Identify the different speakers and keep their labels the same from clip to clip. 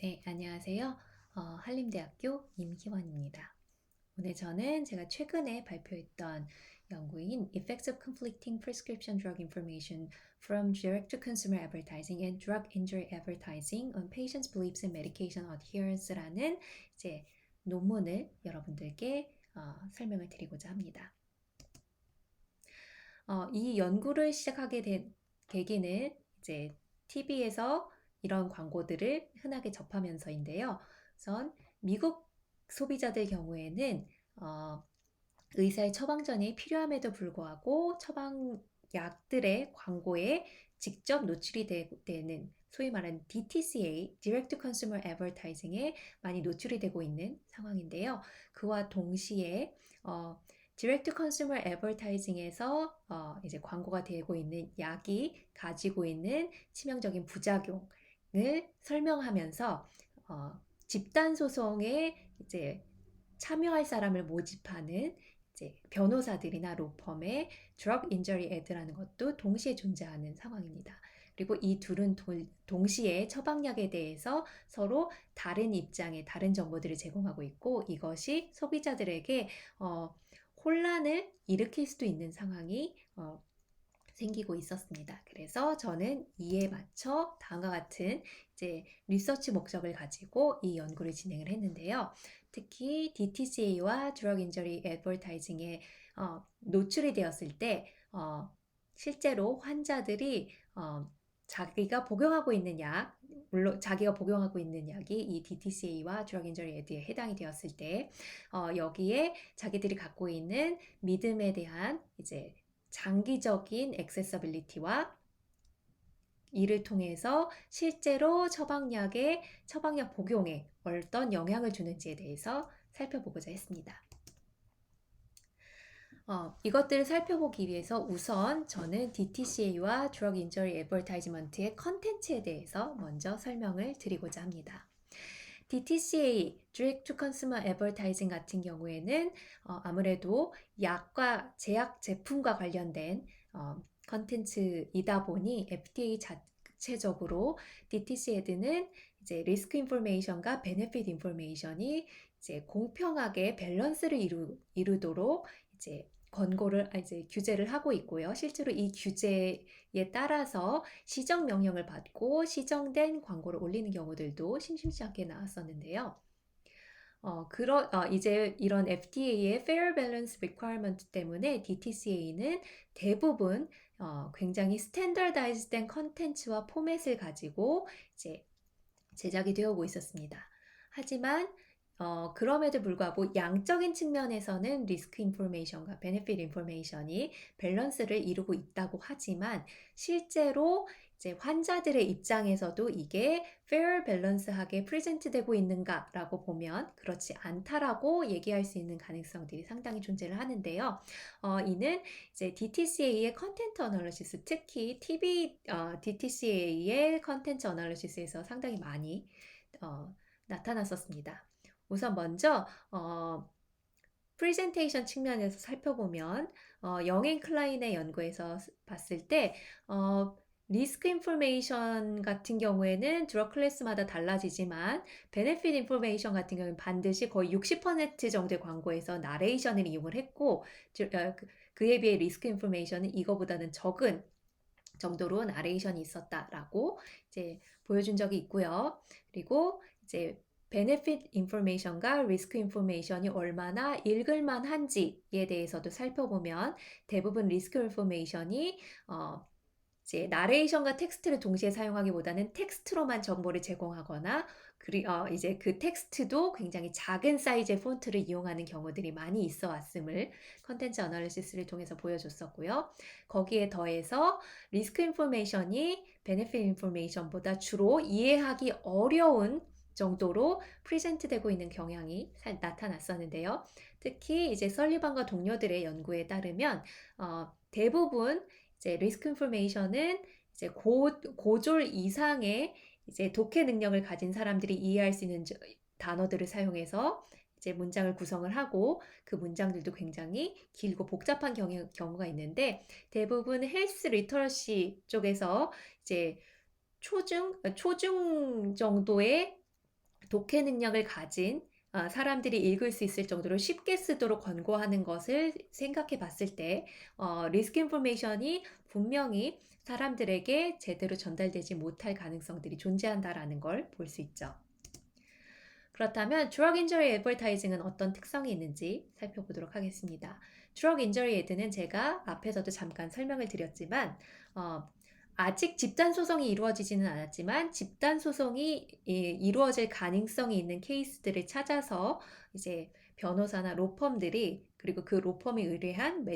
Speaker 1: 네, 안녕하세요. 한림대학교 임희원입니다. 오늘 저는 제가 최근에 발표했던 연구인 Effects of Conflicting Prescription Drug Information from Direct-to-Consumer Advertising and Drug Injury Advertising on Patients' Beliefs and Medication Adherence라는 이제 논문을 여러분들께 설명을 드리고자 합니다. 이 연구를 시작하게 된 계기는 이제 TV에서 이런 광고들을 흔하게 접하면서인데요. 우선 미국 소비자들 경우에는 의사의 처방전이 필요함에도 불구하고 처방약들의 광고에 직접 노출이 되는 소위 말하는 DTCA, Direct to Consumer Advertising에 많이 노출이 되고 있는 상황인데요. 그와 동시에 Direct to Consumer Advertising에서 이제 광고가 되고 있는 약이 가지고 있는 치명적인 부작용을 설명하면서 집단 소송에 이제 참여할 사람을 모집하는 이제 변호사들이나 로펌의 Drug Injury Ad라는 것도 동시에 존재하는 상황입니다. 그리고 이 둘은 동시에 처방약에 대해서 서로 다른 입장의 다른 정보들을 제공하고 있고 이것이 소비자들에게 혼란을 일으킬 수도 있는 상황이 생기고 있었습니다. 그래서 저는 이에 맞춰 다음과 같은 이제 리서치 목적을 가지고 이 연구를 진행을 했는데요. 특히 DTCA와 Drug Injury Advertising에 노출이 되었을 때 실제로 환자들이 자기가 복용하고 있는 약, 물론 자기가 복용하고 있는 약이 이 DTCA와 Drug Injury Ad에 해당이 되었을 때 여기에 자기들이 갖고 있는 믿음에 대한 이제 장기적인 액세서빌리티와 이를 통해서 실제로 처방약 복용에 어떤 영향을 주는지에 대해서 살펴보고자 했습니다. 이것들을 살펴보기 위해서 우선 저는 DTCA와 Drug Injury Advertisement의 컨텐츠에 대해서 먼저 설명을 드리고자 합니다. DTCA, Direct to Consumer Advertising 같은 경우에는 아무래도 약과 제약 제품과 관련된 컨텐츠이다 보니 FDA 자체적으로 DTCA는 이제 리스크 인포메이션과 베네핏 인포메이션이 이제 공평하게 밸런스를 이루도록 이제 이제 규제를 하고 있고요. 실제로 이 규제에 따라서 시정 명령을 받고 시정된 광고를 올리는 경우들도 심심치 않게 나왔었는데요. 이제 이런 FDA의 Fair Balance Requirement 때문에 DTCA는 대부분 굉장히 스탠더다이즈된 컨텐츠와 포맷을 가지고 이제 제작이 되어 오고 있었습니다. 하지만 그럼에도 불구하고 양적인 측면에서는 리스크 인포메이션과 베네핏 인포메이션이 밸런스를 이루고 있다고 하지만 실제로 이제 환자들의 입장에서도 이게 fair balance하게 프레젠트 되고 있는가라고 보면 그렇지 않다라고 얘기할 수 있는 가능성들이 상당히 존재를 하는데요. 이는 이제 DTCA의 컨텐트 어널리시스, 특히 DTCA의 컨텐츠 어널리시스에서 상당히 많이 나타났었습니다. 우선 먼저 프레젠테이션 측면에서 살펴보면 영앤 클라인의 연구에서 봤을 때 리스크 인포메이션 같은 경우에는 드럭 클래스마다 달라지지만 베네핏 인포메이션 같은 경우는 반드시 거의 60% 정도의 광고에서 나레이션을 이용을 했고 그에 비해 리스크 인포메이션은 이거보다는 적은 정도로 나레이션이 있었다라고 이제 보여준 적이 있고요. 그리고 이제 베네핏 인포메이션과 리스크 인포메이션이 얼마나 읽을만한지에 대해서도 살펴보면 대부분 리스크 인포메이션이 이제 나레이션과 텍스트를 동시에 사용하기보다는 텍스트로만 정보를 제공하거나 이제 그 텍스트도 굉장히 작은 사이즈의 폰트를 이용하는 경우들이 많이 있어 왔음을 컨텐츠 어널리시스를 통해서 보여줬었고요. 거기에 더해서 리스크 인포메이션이 베네핏 인포메이션보다 주로 이해하기 어려운 정도로 프레젠트 되고 있는 경향이 나타났었는데요. 특히 이제 설리반과 동료들의 연구에 따르면 대부분 이제 리스크 인포메이션은 이제 고졸 이상의 이제 독해 능력을 가진 사람들이 이해할 수 있는 단어들을 사용해서 이제 문장을 구성을 하고 그 문장들도 굉장히 길고 복잡한 경우가 있는데 대부분 헬스 리터러시 쪽에서 이제 초중 정도의 독해 능력을 가진 사람들이 읽을 수 있을 정도로 쉽게 쓰도록 권고하는 것을 생각해 봤을 때 리스크 인포메이션이 분명히 사람들에게 제대로 전달되지 못할 가능성들이 존재한다라는 걸 볼 수 있죠. 그렇다면 드럭 인저리 애버타이징은 어떤 특성이 있는지 살펴보도록 하겠습니다. 드럭 인저리 애드는 제가 앞에서도 잠깐 설명을 드렸지만 아직 집단 소송이 이루어지지는 않았지만 집단 소송이 이루어질 가능성이 있는 케이스들을 찾아서 이제 변호사나 로펌들이 그리고 그 로펌이 의뢰한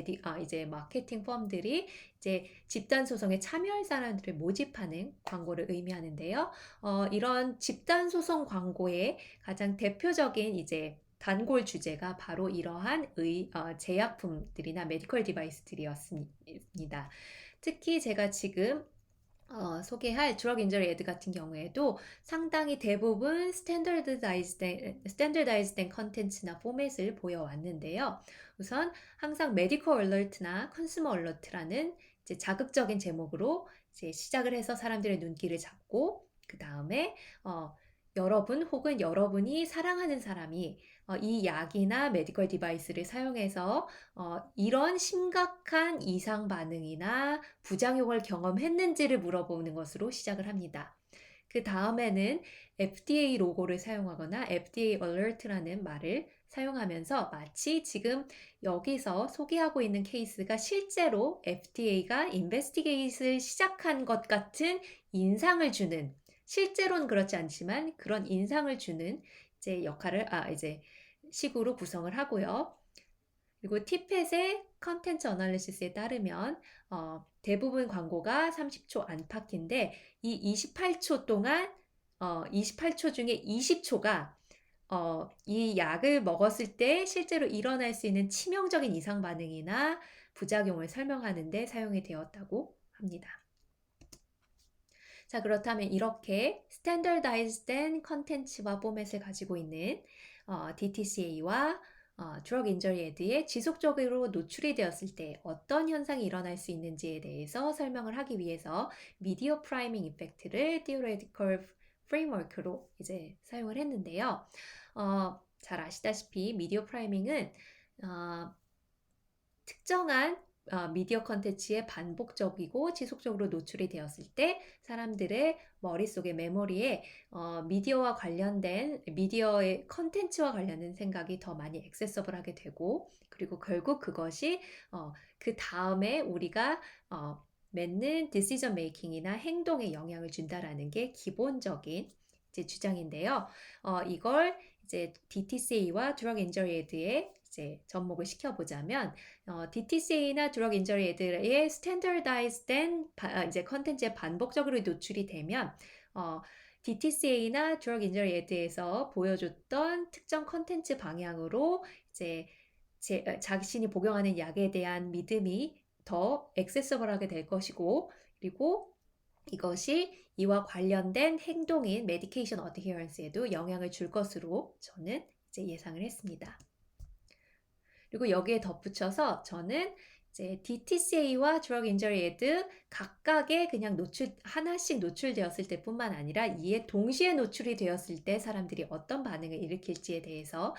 Speaker 1: 이제 마케팅 펌들이 이제 집단 소송에 참여할 사람들을 모집하는 광고를 의미하는데요. 이런 집단 소송 광고의 가장 대표적인 이제 단골 주제가 바로 이러한 제약품들이나 메디컬 디바이스들이었습니다. 특히 제가 지금 소개할 드럭 인저리 애드 같은 경우에도 상당히 대부분 스탠더다이즈된 컨텐츠나 포맷을 보여왔는데요. 우선 항상 메디컬 얼러트나 컨슈머 얼러트라는 이제 자극적인 제목으로 이제 시작을 해서 사람들의 눈길을 잡고 그 다음에 여러분 혹은 여러분이 사랑하는 사람이 이 약이나 메디컬 디바이스를 사용해서 이런 심각한 이상 반응이나 부작용을 경험했는지를 물어보는 것으로 시작을 합니다. 그 다음에는 FDA 로고를 사용하거나 FDA Alert라는 말을 사용하면서 마치 지금 여기서 소개하고 있는 케이스가 실제로 FDA가 인베스티게이트를 시작한 것 같은 인상을 주는, 실제로는 그렇지 않지만 그런 인상을 주는 이제 역할을 이제 식으로 구성을 하고요. 그리고 티펫의 컨텐츠 어널리시스에 따르면 대부분 광고가 30초 안팎인데 이 28초 동안 28초 중에 20초가 이 약을 먹었을 때 실제로 일어날 수 있는 치명적인 이상 반응이나 부작용을 설명하는 데 사용이 되었다고 합니다. 자, 그렇다면 이렇게 스탠더다이즈된 컨텐츠와 포맷을 가지고 있는 DTCA와 드럭 인저리 애드에 지속적으로 노출이 되었을 때 어떤 현상이 일어날 수 있는지에 대해서 설명을 하기 위해서 미디어 프라이밍 이펙트를 theoretical framework로 이제 사용을 했는데요. 잘 아시다시피 미디어 프라이밍은 특정한 미디어 컨텐츠에 반복적이고 지속적으로 노출이 되었을 때 사람들의 머릿속에 메모리에 미디어와 관련된 미디어의 컨텐츠와 관련된 생각이 더 많이 액세서블하게 되고 그리고 결국 그것이 그 다음에 우리가 맺는 디시전 메이킹이나 행동에 영향을 준다라는 게 기본적인 이제 주장인데요. 이걸 이제 DTCA와 드럭 인저리 애드에 이제 접목을 시켜보자면 DTCA나 드럭 인저리 애드의 스탠더다이즈된 이제 컨텐츠에 반복적으로 노출이 되면 DTCA나 드럭 인저리 애드에서 보여줬던 특정 컨텐츠 방향으로 이제 자신이 복용하는 약에 대한 믿음이 더 액세서블하게 될 것이고 그리고 이것이 이와 관련된 행동인 메디케이션 어드헤런스에도 영향을 줄 것으로 저는 이제 예상을 했습니다. 그리고 여기에 덧붙여서 저는 이제 DTCA와 드럭 인저리 애드 각각의 그냥 하나씩 노출되었을 때뿐만 아니라 이에 동시에 노출이 되었을 때 사람들이 어떤 반응을 일으킬지에 대해서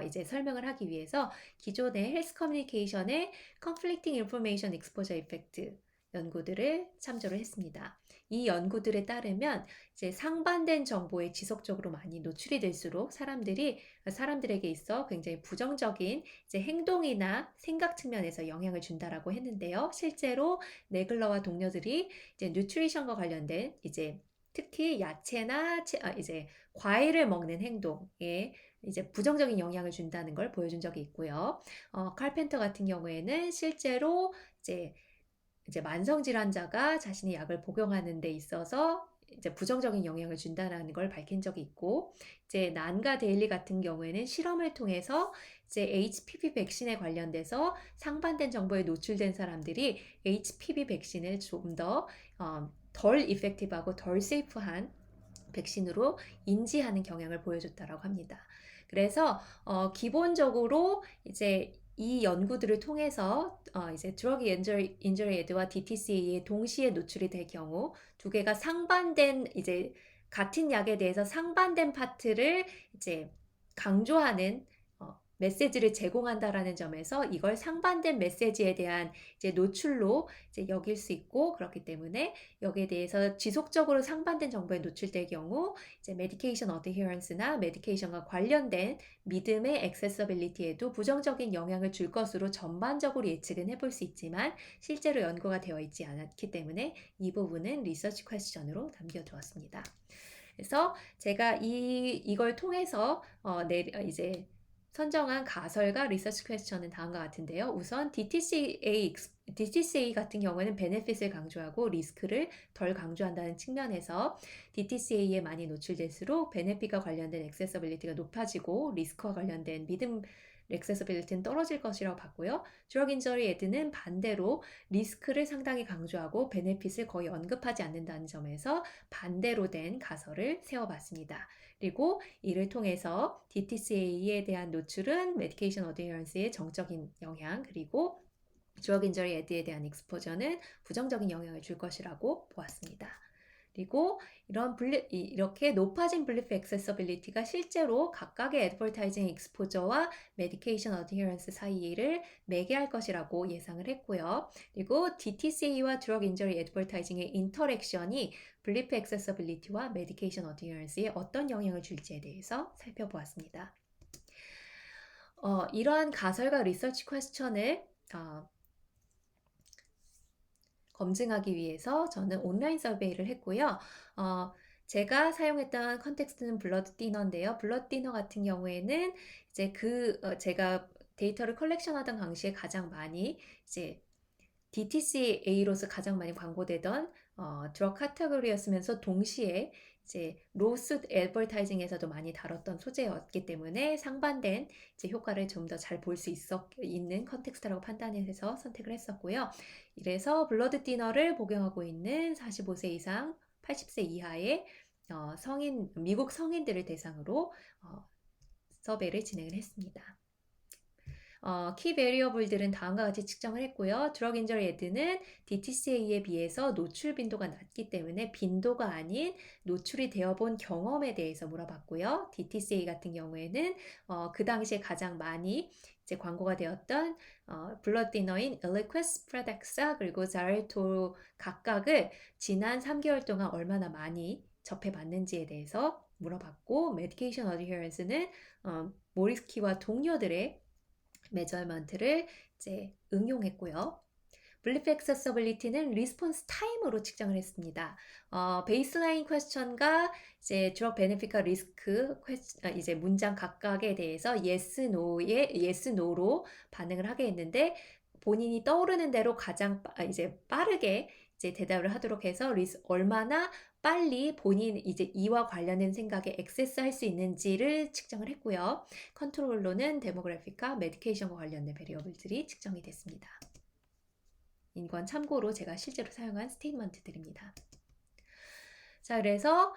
Speaker 1: 이제 설명을 하기 위해서 기존의 헬스 커뮤니케이션의 Conflicting Information Exposure Effect 연구들을 참조를 했습니다. 이 연구들에 따르면 이제 상반된 정보에 지속적으로 많이 노출이 될수록 사람들에게 있어 굉장히 부정적인 이제 행동이나 생각 측면에서 영향을 준다라고 했는데요. 실제로 네글러와 동료들이 이제 뉴트리션과 관련된 이제 특히 야채나 이제 과일을 먹는 행동에 이제 부정적인 영향을 준다는 걸 보여준 적이 있고요. 칼펜터 같은 경우에는 실제로 이제 만성 질환자가 자신의 약을 복용하는 데 있어서 이제 부정적인 영향을 준다는 걸 밝힌 적이 있고, 이제 난과 데일리 같은 경우에는 실험을 통해서 이제 HPV 백신에 관련돼서 상반된 정보에 노출된 사람들이 HPV 백신을 좀 더 덜 이펙티브하고 덜 세이프한 백신으로 인지하는 경향을 보여줬다라고 합니다. 그래서 기본적으로 이제 이 연구들을 통해서 이제 드럭 인저리 애드와 DTCA에 동시에 노출이 될 경우 두 개가 상반된 이제 같은 약에 대해서 상반된 파트를 이제 강조하는 메시지를 제공한다라는 점에서 이걸 상반된 메시지에 대한 이제 노출로 이제 여길 수 있고, 그렇기 때문에 여기에 대해서 지속적으로 상반된 정보에 노출될 경우 이제 메디케이션 어드히런스나 메디케이션과 관련된 믿음의 액세서빌리티에도 부정적인 영향을 줄 것으로 전반적으로 예측은 해볼 수 있지만 실제로 연구가 되어 있지 않았기 때문에 이 부분은 리서치 퀘스천으로 남겨두었습니다. 그래서 제가 이걸 통해서 이제 선정한 가설과 리서치 퀘스천은 다음과 같은데요. 우선 DTCA 같은 경우에는 베네핏을 강조하고 리스크를 덜 강조한다는 측면에서 DTCA에 많이 노출될수록 베네핏과 관련된 액세서빌리티가 높아지고 리스크와 관련된 믿음 액세서빌리티는 떨어질 것이라고 봤고요. 드럭 인저리 애드는 반대로 리스크를 상당히 강조하고 베네핏을 거의 언급하지 않는다는 점에서 반대로 된 가설을 세워봤습니다. 그리고 이를 통해서 DTCA에 대한 노출은 메디케이션 어드헤런스의 정적인 영향, 그리고 드럭 인저리 애드에 대한 익스포저는 부정적인 영향을 줄 것이라고 보았습니다. 그리고 이렇게 높아진 블리프 액세서빌리티가 실제로 각각의 애드버타이징 익스포저와 메디케이션 어드헤런스 사이를 매개할 것이라고 예상을 했고요. 그리고 DTCA와 드럭 인저리 애드버타이징의 인터랙션이 블리프 액세서빌리티와 메디케이션 어드헤런스에 어떤 영향을 줄지에 대해서 살펴보았습니다. 이러한 가설과 리서치 퀘스천을 검증하기 위해서 저는 온라인 서베이를 했고요. 제가 사용했던 컨텍스트는 블러드 디너인데요. 블러드 디너 같은 경우에는 이제 제가 데이터를 컬렉션하던 당시에 가장 많이 이제 DTCA로서 가장 많이 광고되던 드럭 카테고리였으면서 동시에 이제 로스 애드버타이징에서도 많이 다뤘던 소재였기 때문에 상반된 이제 효과를 좀 더 잘 볼 수 있는 컨텍스트라고 판단해서 선택을 했었고요. 이래서 블러드 디너를 복용하고 있는 45세 이상 80세 이하의 미국 성인들을 대상으로 서베이를 진행을 했습니다. 키 베리어블들은 다음과 같이 측정을 했고요. 드럭 인저리 애드는 DTCA에 비해서 노출 빈도가 낮기 때문에 빈도가 아닌 노출이 되어본 경험에 대해서 물어봤고요. DTCA 같은 경우에는 그 당시에 가장 많이 이제 광고가 되었던 블러드 디너인 엘리퀘스, 프레덱사 그리고 자렐토 각각을 지난 3개월 동안 얼마나 많이 접해봤는지에 대해서 물어봤고, 메디케이션 어드헤런스는 모리스키와 동료들의 메저먼트를 이제 응용했고요. 블리프 액세서빌리티는 리스폰스 타임으로 측정을 했습니다. 베이스라인 퀘스천과 이제 드럭 베네핏과 리스크 이제 문장 각각에 대해서 yes, no로 반응을 하게 했는데 본인이 떠오르는 대로 가장 이제 빠르게 이제 대답을 하도록 해서 얼마나 빨리 본인 이제 이와 관련된 생각에 액세스할 수 있는지를 측정을 했고요. 컨트롤로는 데모그래픽과 메디케이션과 관련된 베리어블들이 측정이 됐습니다. 이건 참고로 제가 실제로 사용한 스테이트먼트들입니다. 자, 그래서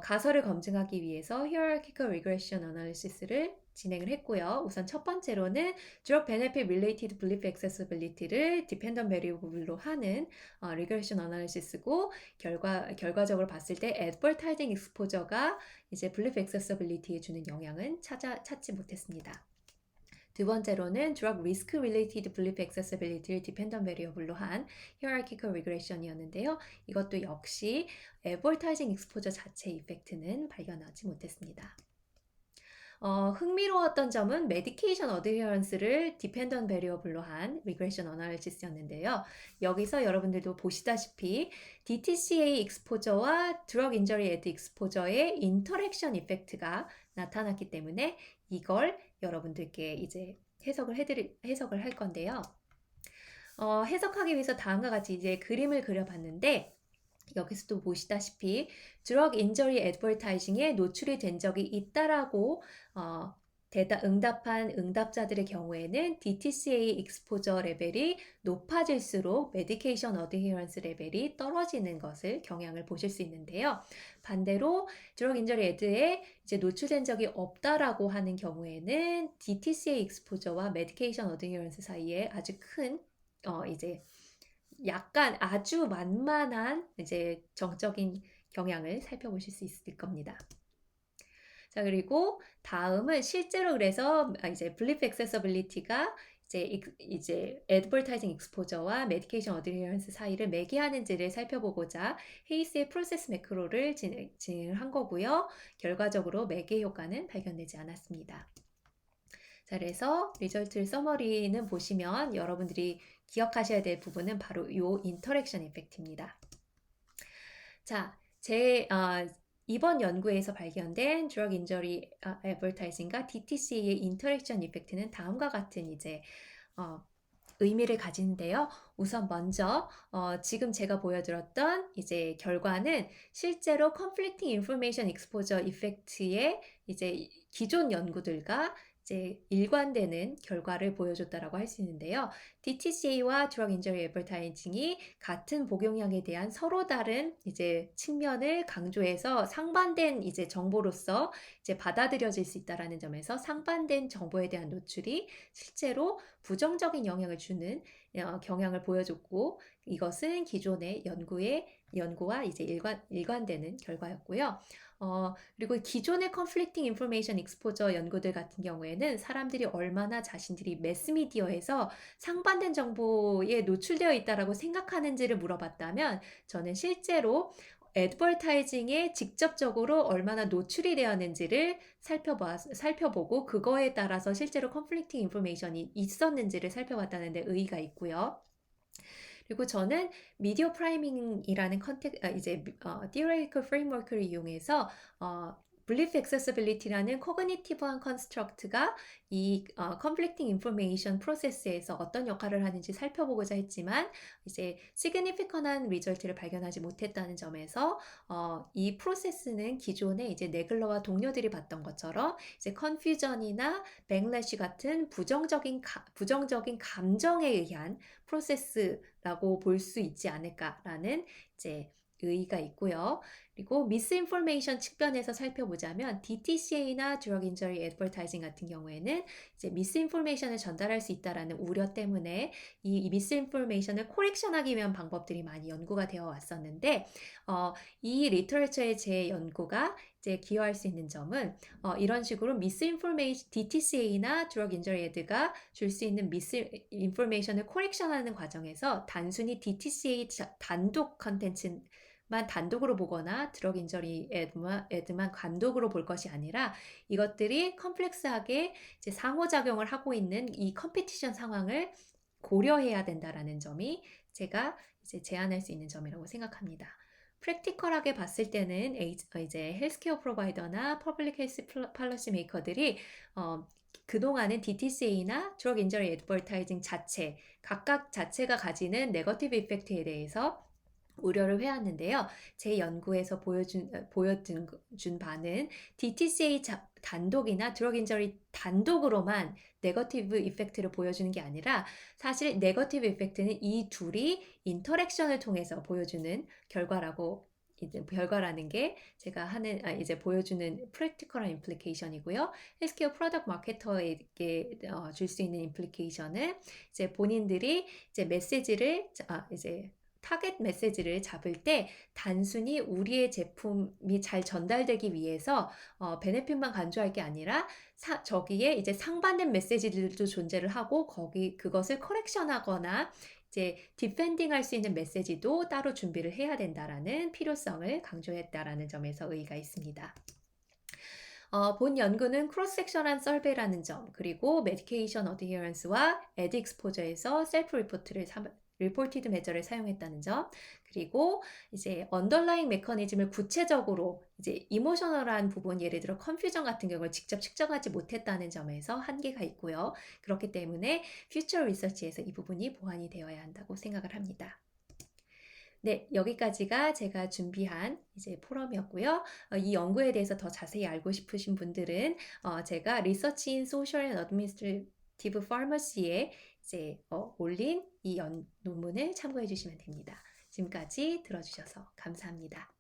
Speaker 1: 가설을 검증하기 위해서 Hierarchical Regression Analysis를 진행을 했고요. 우선 첫 번째로는 Drug Benefit Related Belief Accessibility를 Dependent Variable로 하는 Regression Analysis고, 결과적으로 봤을 때 Advertising Exposure가 이제 Belief Accessibility에 주는 영향은 찾지 못했습니다. 두 번째로는 Drug Risk Related Belief Accessibility를 Dependent Variable로 한 Hierarchical Regression이었는데요. 이것도 역시 Advertising Exposure 자체 이펙트는 발견하지 못했습니다. 흥미로웠던 점은 메디케이션 어드헤런스를 디펜던트 베리어블로 한 리그레션 어널리시스였는데요. 여기서 여러분들도 보시다시피 DTCA 익스포저와 드럭 인저리 애드 익스포저의 인터랙션 이펙트가 나타났기 때문에 이걸 여러분들께 이제 해석을 할 건데요. 해석하기 위해서 다음과 같이 이제 그림을 그려봤는데, 여기서도 보시다시피 드럭 인저리 애드버타이징에 노출이 된 적이 있다라고 응답한 응답자들의 경우에는 DTCA 익스포저 레벨이 높아질수록 메디케이션 어드히런스 레벨이 떨어지는 것을 경향을 보실 수 있는데요. 반대로 드럭 인저리 애드에 이제 노출된 적이 없다라고 하는 경우에는 DTCA 익스포저와 메디케이션 어드히런스 사이에 아주 큰 이제 약간 아주 만만한 이제 정적인 경향을 살펴보실 수 있을 겁니다. 자, 그리고 다음은 실제로 그래서 이제 블립 액세서빌리티가 이제 애드버타이징 익스포저와 메디케이션 어드헤런스 사이를 매개하는지를 살펴보고자 헤이스의 프로세스 매크로를 진행을 한 거고요. 결과적으로 매개 효과는 발견되지 않았습니다. 자, 그래서 리절트 서머리는 보시면 여러분들이 기억하셔야 될 부분은 바로 이 인터랙션 이펙트입니다. 자, 이번 연구에서 발견된 드럭 인저리 애버타이징과 DTC의 인터랙션 이펙트는 다음과 같은 의미를 가지는데요. 우선 먼저 지금 제가 보여드렸던 이제 결과는 실제로 conflicting information exposure effect의 이제 기존 연구들과 이제 일관되는 결과를 보여줬다라고 할 수 있는데요. DTCA와 Drug Injury Advertising이 같은 복용량에 대한 서로 다른 이제 측면을 강조해서 상반된 이제 정보로서 이제 받아들여질 수 있다라는 점에서 상반된 정보에 대한 노출이 실제로 부정적인 영향을 주는 경향을 보여줬고, 이것은 기존의 연구와 이제 일관되는 결과였고요. 그리고 기존의 conflicting information exposure 연구들 같은 경우에는 사람들이 얼마나 자신들이 매스미디어에서 상반된 정보에 노출되어 있다라고 생각하는지를 물어봤다면, 저는 실제로 애드버타이징에 직접적으로 얼마나 노출이 되었는지를 살펴보고 그거에 따라서 실제로 conflicting information이 있었는지를 살펴봤다는 데 의의가 있고요. 그리고 저는 미디어 프라이밍이라는 theoretical framework를 이용해서 belief accessibility라는 코그니티브한 컨스트럭트가 이 conflicting information 프로세스에서 어떤 역할을 하는지 살펴보고자 했지만 이제 significant한 리절트를 발견하지 못했다는 점에서 이 프로세스는 기존에 이제 네글러와 동료들이 봤던 것처럼 이제 confusion이나 backlash 같은 부정적인 감정에 의한 프로세스라고 볼 수 있지 않을까라는 이제 의의가 있고요. 그리고 미스인포메이션 측면에서 살펴보자면 DTCA나 드럭 인저리 애드버타이징 같은 경우에는 이제 미스인포메이션을 전달할 수 있다라는 우려 때문에 이 미스인포메이션을 코렉션하기 위한 방법들이 많이 연구가 되어 왔었는데 이 리터처의 제 연구가 이제 기여할 수 있는 점은 이런 식으로 미스인포메이션 DTCA나 드럭 인저리 애드가 줄 수 있는 미스인포메이션을 코렉션하는 과정에서 단순히 DTCA 단독 컨텐츠 단독으로 보거나 드럭 인저리 애드만 단독으로 볼 것이 아니라 이것들이 컴플렉스하게 이제 상호작용을 하고 있는 이 컴피티션 상황을 고려해야 된다라는 점이 제가 이제 제안할 수 있는 점이라고 생각합니다. 프랙티컬하게 봤을 때는 이제 헬스케어 프로바이더나 퍼블릭 헬스 팔러시 메이커들이 그동안은 DTCA나 드럭 인저리 애드버타이징 각각 자체가 가지는 네거티브 이펙트에 대해서 우려를 해왔는데요. 제 연구에서 보여준 바는 DTCA 단독이나 드럭 인저리 단독으로만 네거티브 이펙트를 보여주는 게 아니라 사실 네거티브 이펙트는 이 둘이 인터랙션을 통해서 보여주는 결과라는 게 제가 이제 보여주는 프랙티컬한 임플리케이션이고요. 헬스케어 프로덕트 마케터에게 줄 수 있는 임플리케이션은 이제 본인들이 이제 타겟 메시지를 잡을 때 단순히 우리의 제품이 잘 전달되기 위해서 베네핏만 강조할 게 아니라 저기에 이제 상반된 메시지들도 존재를 하고 그것을 커렉션하거나 이제 디펜딩 할 수 있는 메시지도 따로 준비를 해야 된다라는 필요성을 강조했다라는 점에서 의의가 있습니다. 본 연구는 크로스 섹션한 서베이라는 점, 그리고 메디케이션 어드헤런스와 애드 익스포저에서 셀프 리포티드 메저를 사용했다는 점, 그리고 이제 언더라잉 메커니즘을 구체적으로 이제 이모셔널한 부분, 예를 들어 컨퓨전 같은 경우를 직접 측정하지 못했다는 점에서 한계가 있고요. 그렇기 때문에 퓨처 리서치에서 이 부분이 보완이 되어야 한다고 생각을 합니다. 네, 여기까지가 제가 준비한 이제 포럼이었고요. 이 연구에 대해서 더 자세히 알고 싶으신 분들은 제가 Research in Social and Administrative Pharmacy에 이제 올린 이 논문을 참고해 주시면 됩니다. 지금까지 들어주셔서 감사합니다.